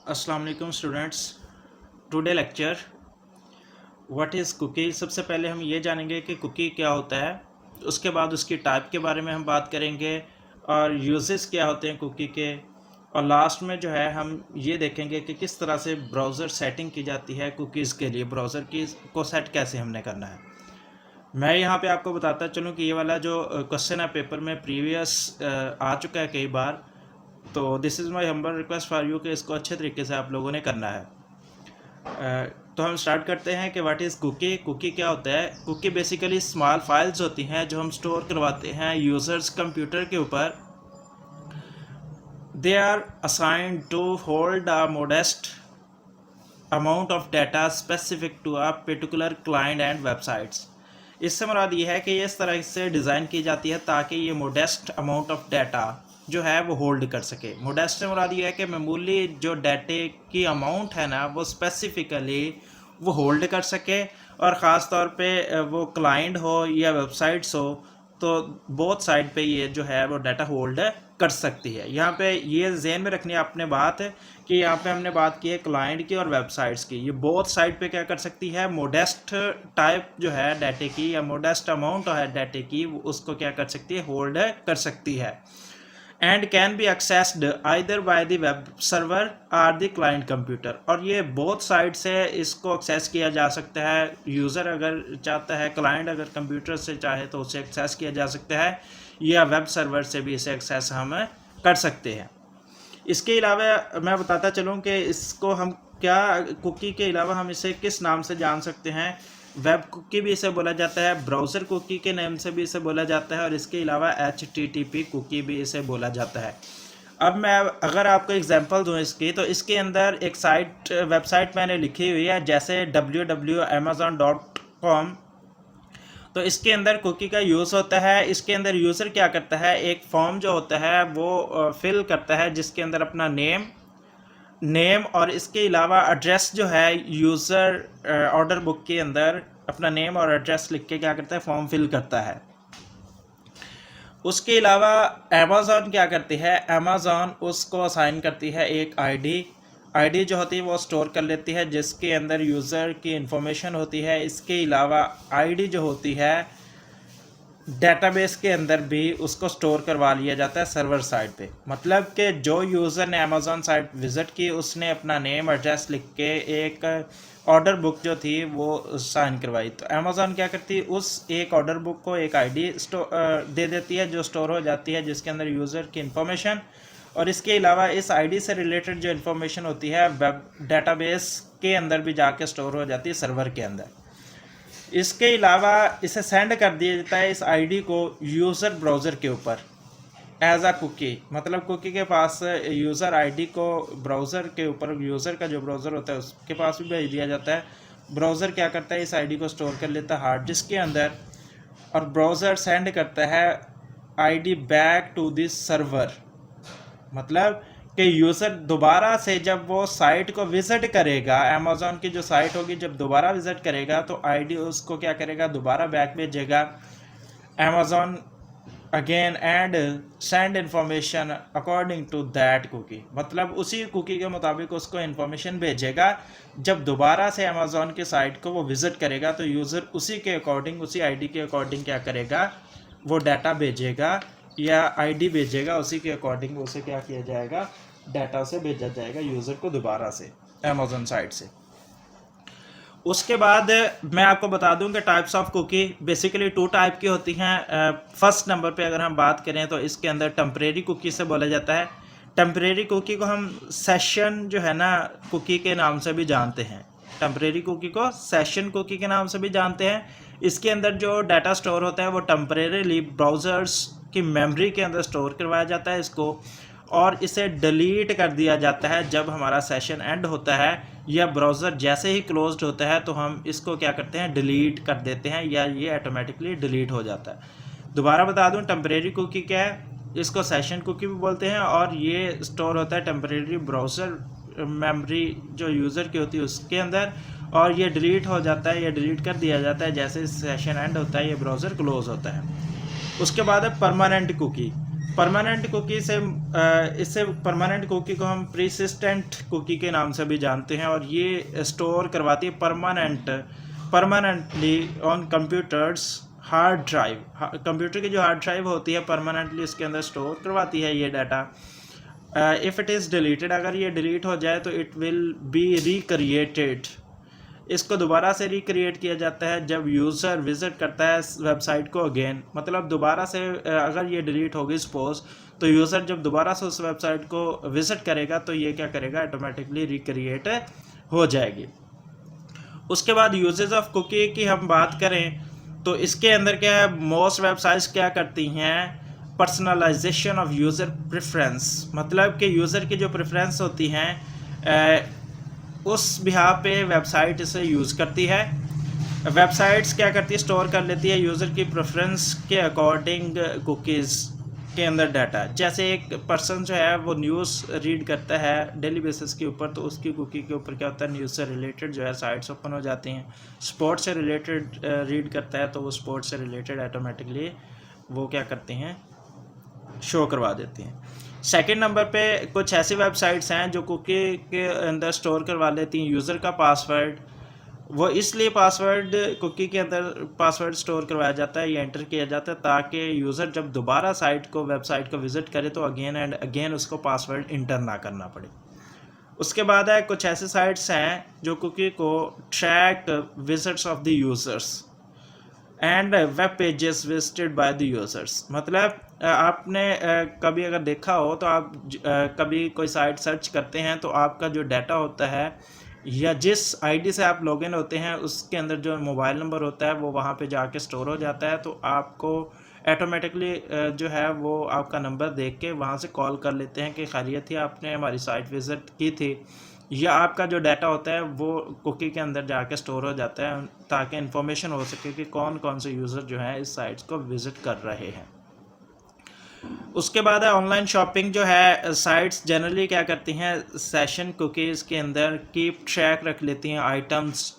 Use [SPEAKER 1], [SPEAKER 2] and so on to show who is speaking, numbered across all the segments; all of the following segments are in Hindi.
[SPEAKER 1] अस्सलाम वालेकुम students. Today lecture what is cookie. सबसे पहले हम ये जानेंगे कि कुकी क्या होता है, उसके बाद उसकी टाइप के बारे में हम बात करेंगे और यूजेस क्या होते हैं कुकी के, और लास्ट में जो है हम ये देखेंगे कि किस तरह से ब्राउज़र सेटिंग की जाती है कुकीज़ के लिए, ब्राउज़र की को सेट कैसे हमने करना है। मैं यहाँ पे आपको बताता चलूँ कि ये वाला जो क्वेश्चन है पेपर में प्रीवियस आ चुका है कई बार, तो this is my humble request for you कि इसको अच्छे तरीके से आप लोगों ने करना है। तो हम स्टार्ट करते हैं कि व्हाट इज़ कुकी। कुकी क्या होता है। कुकी बेसिकली स्मॉल फाइल्स होती हैं जो हम स्टोर करवाते हैं यूज़र्स कंप्यूटर के ऊपर। They are assigned to hold a modest amount of data specific to a particular client and websites. इससे मुराद ये है कि ये इस तरह से डिज़ाइन की जाती है ताकि ये मोडेस्ट अमाउंट ऑफ डाटा जो है वो होल्ड कर सके। मोडेस्ट से मुराद ये है कि मामूली जो डाटे की अमाउंट है ना वो स्पेसिफिकली वो होल्ड कर सके, और ख़ास तौर पे वो क्लाइंट हो या वेबसाइट्स हो तो बोथ साइड पे ये जो है वो डाटा होल्ड कर सकती है। यहाँ पे ये ज़हन में रखनी है आपने बात कि यहाँ पे हमने बात की है क्लाइंट की और वेबसाइट्स की। ये बोथ साइड पे क्या कर सकती है, मोडेस्ट टाइप जो है डाटे की या मोडेस्ट अमाउंट है डाटे की उसको क्या कर सकती है, होल्ड कर सकती है। And can be accessed either by the web server or the client computer. और ये बोथ साइड से इसको एक्सेस किया जा सकता है। यूज़र अगर चाहता है, क्लाइंट अगर कंप्यूटर से चाहे तो उसे एक्सेस किया जा सकता है, या वेब सर्वर से भी इसे एक्सेस हम कर सकते हैं। इसके अलावा मैं बताता चलूँ कि इसको हम क्या, कुकी के अलावा हम इसे किस नाम से जान सकते हैं। वेब कुकी भी इसे बोला जाता है, ब्राउज़र कुकी के नाम से भी इसे बोला जाता है, और इसके अलावा HTTP कुकी भी इसे बोला जाता है। अब मैं अगर आपको एग्जांपल दूँ इसकी, तो इसके अंदर एक वेबसाइट मैंने लिखी हुई है जैसे www.amazon.com। तो इसके अंदर कुकी का यूज़ होता है। इसके अंदर यूज़र क्या करता है, एक फॉर्म जो होता है वो फिल करता है जिसके अंदर अपना नेम और इसके अलावा एड्रेस जो है, यूज़र ऑर्डर बुक के अंदर अपना नेम और एड्रेस लिख के क्या करता है, फॉर्म फिल करता है। उसके अलावा अमेज़ॉन क्या करती है, अमेज़ॉन उसको असाइन करती है एक आईडी जो होती है वो स्टोर कर लेती है जिसके अंदर यूज़र की इंफॉर्मेशन होती है। इसके अलावा आईडी जो होती है डेटाबेस के अंदर भी उसको स्टोर करवा लिया जाता है सर्वर साइड पे। मतलब कि जो यूज़र ने अमेज़ॉन साइट विज़िट की उसने अपना नेम एड्रेस लिख के एक ऑर्डर बुक जो थी वो साइन करवाई, तो अमेज़ॉन क्या करती है, उस एक ऑर्डर बुक को एक आईडी दे देती है जो स्टोर हो जाती है जिसके अंदर यूज़र की इंफॉर्मेशन, और इसके अलावा इस आईडी से रिलेटेड जो इन्फॉर्मेशन होती है वेब डेटाबेस के अंदर भी जाके स्टोर हो जाती है सर्वर के अंदर। इसके अलावा इसे सेंड कर दिया जाता है इस आईडी को यूज़र ब्राउज़र के ऊपर एज आ कुकी। मतलब कुकी के पास यूज़र आईडी को ब्राउज़र के ऊपर, यूज़र का जो ब्राउज़र होता है उसके पास भी भेज दिया जाता है। ब्राउज़र क्या करता है, इस आईडी को स्टोर कर लेता है हार्ड डिस्क के अंदर, और ब्राउज़र सेंड करता है ID back to this server. मतलब कि यूज़र दोबारा से जब वो साइट को विज़िट करेगा, अमेज़ॉन की जो साइट होगी जब दोबारा विज़िट करेगा तो आईडी उसको क्या करेगा, दोबारा बैक भेजेगा Amazon again and send information according to that cookie. मतलब उसी कुकी के मुताबिक उसको इन्फॉर्मेशन भेजेगा। जब दोबारा से अमेज़ॉन की साइट को वो विज़िट करेगा तो यूज़र उसी के अकॉर्डिंग, उसी आईडी के अकॉर्डिंग क्या करेगा, वो डाटा भेजेगा या आईडी भेजेगा, उसी के अकॉर्डिंग उसे क्या किया जाएगा, डाटा से भेजा जाएगा यूज़र को दोबारा से अमेज़ॉन साइट से। उसके बाद मैं आपको बता दूं कि types of cookie basically 2 type की होती हैं। फर्स्ट नंबर पे अगर हम बात करें तो इसके अंदर टेम्परेरी कुकी से बोला जाता है। टेम्परेरी कुकी को हम सेशन जो है ना कुकी के नाम से भी जानते हैं। टेम्परेरी कुकी को सेशन कुकी के नाम से भी जानते हैं। इसके अंदर जो डाटा स्टोर होता है वो टेम्परेरीली ब्राउज़र्स की मेमोरी के अंदर स्टोर करवाया जाता है इसको, और इसे डिलीट कर दिया जाता है जब हमारा सेशन एंड होता है या ब्राउज़र जैसे ही क्लोज्ड होता है तो हम इसको क्या करते हैं, डिलीट कर देते हैं, या ये ऑटोमेटिकली डिलीट हो जाता है। दोबारा बता दूं, टेम्परेरी कुकी क्या है, इसको सेशन कुकी भी बोलते हैं, और ये स्टोर होता है टेम्परेरी ब्राउज़र मेमोरी जो यूज़र की होती है उसके अंदर, और ये डिलीट हो जाता है, ये डिलीट कर दिया जाता है जैसे सेशन एंड होता है, ये ब्राउज़र क्लोज होता है। उसके बाद है परमानेंट कुकी। परमानेंट कुकी से इससे परमानेंट कुकी को हम प्रीसिस्टेंट कुकी के नाम से भी जानते हैं, और ये स्टोर करवाती है permanently on computers hard drive. Computer की जो हार्ड ड्राइव होती है परमानेंटली उसके अंदर स्टोर करवाती है ये data. If it is deleted, अगर ये डिलीट हो जाए तो इट विल बी रिक्रिएटेड, इसको दोबारा से रिक्रिएट किया जाता है जब यूज़र विज़िट करता है वेबसाइट को अगेन। मतलब दोबारा से अगर ये डिलीट होगी सपोज, तो यूज़र जब दोबारा से उस वेबसाइट को विज़िट करेगा तो ये क्या करेगा, ऑटोमेटिकली रिक्रिएट हो जाएगी। उसके बाद यूजेस ऑफ कुकी की हम बात करें तो इसके अंदर क्या है, मोस्ट वेबसाइट्स क्या करती हैं, पर्सनलाइजेशन ऑफ यूज़र प्रेफरेंस। मतलब कि यूज़र की जो प्रेफरेंस होती हैं उस बिहार पे वेबसाइट इसे यूज़ करती है। वेबसाइट्स क्या करती है, स्टोर कर लेती है यूज़र की प्रेफरेंस के अकॉर्डिंग कुकीज़ के अंदर डाटा। जैसे एक पर्सन जो है वो न्यूज़ रीड करता है डेली बेसिस के ऊपर, तो उसकी कुकी के ऊपर क्या होता है, न्यूज़ से रिलेटेड जो है साइट्स ओपन हो जाती हैं। स्पोर्ट्स से रिलेटेड रीड करता है तो वो स्पोर्ट्स से रिलेटेड ऑटोमेटिकली वो क्या करती हैं, शो करवा देती हैं। सेकंड नंबर पे कुछ ऐसी वेबसाइट्स हैं जो कुकी के अंदर स्टोर करवा लेती हैं यूज़र का पासवर्ड। वो इसलिए पासवर्ड कुकी के अंदर पासवर्ड स्टोर करवाया जाता है या एंटर किया जाता है ताकि यूज़र जब दोबारा वेबसाइट को विज़िट करे तो अगेन एंड अगेन उसको पासवर्ड इंटर ना करना पड़े। उसके बाद है कुछ ऐसे साइट्स हैं जो कुकी को track visits of the users and web pages visited by the users. मतलब आपने कभी अगर देखा हो तो आप कभी कोई साइट सर्च करते हैं तो आपका जो डाटा होता है या जिस आईडी से आप लॉगिन होते हैं उसके अंदर जो मोबाइल नंबर होता है वो वहाँ पे जाके स्टोर हो जाता है। तो आपको ऑटोमेटिकली जो है वो आपका नंबर देख के वहाँ से कॉल कर लेते हैं कि खैरियत थी, आपने हमारी साइट विज़िट की थी, या आपका जो डाटा होता है वो कुकी के अंदर जाके स्टोर हो जाता है ताकि इन्फॉर्मेशन हो सके कि कौन कौन से यूज़र जो हैं इस साइट्स को विज़िट कर रहे हैं। उसके बाद है ऑनलाइन शॉपिंग जो है, साइट्स जनरली क्या करती हैं, सेशन कुकीज़ के अंदर कीप ट्रैक रख लेती हैं items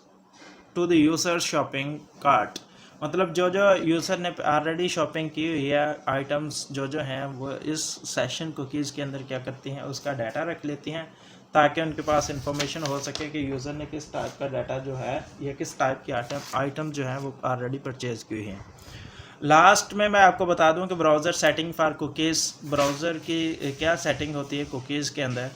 [SPEAKER 1] to the user shopping cart. मतलब जो जो यूज़र ने ऑलरेडी शॉपिंग की हुई है आइटम्स जो हैं वो इस सेशन कुकीज़ के अंदर क्या करती हैं, उसका डाटा रख लेती हैं ताकि उनके पास इंफॉर्मेशन हो सके कि यूज़र ने किस टाइप का डाटा जो है या किस टाइप की आइटम जो है वो ऑलरेडी परचेज़ की हुई हैं। लास्ट में मैं आपको बता दूं कि browser setting for cookies, browser की क्या सेटिंग होती है कुकीज़ के अंदर।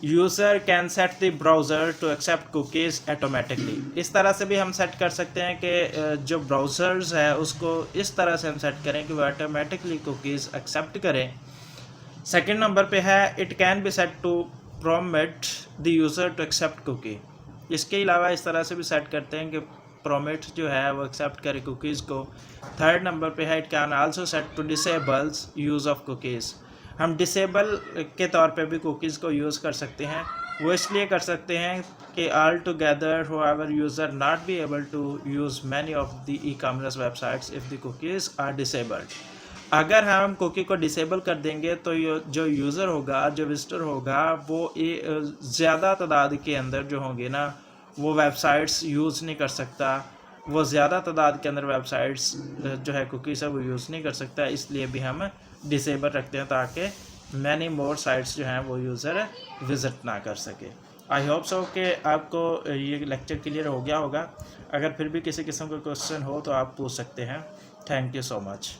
[SPEAKER 1] User can set the browser to accept cookies automatically. इस तरह से भी हम सेट कर सकते हैं कि जो ब्राउज़र्स है उसको इस तरह से हम सेट करें कि वो ऑटोमेटिकली कुकीज़ एक्सेप्ट करें। सेकंड नंबर पे है it can be set to prompt the user to accept cookie. इसके अलावा इस तरह से भी सेट करते हैं कि प्रोमिट जो है वो एक्सेप्ट करे कुकीज़ को। थर्ड नंबर पे है it can also set to disables use of cookies. हम डिसेबल के तौर पे भी कुकीज़ को यूज़ कर सकते हैं। वो इसलिए कर सकते हैं कि all together however user not be able to use many of the e commerce websites if the cookies are disabled. अगर हम कुकी को डिसेबल कर देंगे तो जो यूज़र होगा, जो विजिटर होगा, वो ज़्यादा तादाद के अंदर जो होंगे ना वो वेबसाइट्स यूज़ नहीं कर सकता। वो ज़्यादा तादाद के अंदर वेबसाइट्स जो है कुकीज़ है वो यूज़ नहीं कर सकता। इसलिए भी हम डिसेबल रखते हैं ताकि मैनी मोर साइट्स जो हैं वो यूज़र विज़िट ना कर सके। आई होप सो कि आपको ये लेक्चर क्लियर हो गया होगा। अगर फिर भी किसी किस्म का क्वेश्चन हो तो आप पूछ सकते हैं। Thank you so much.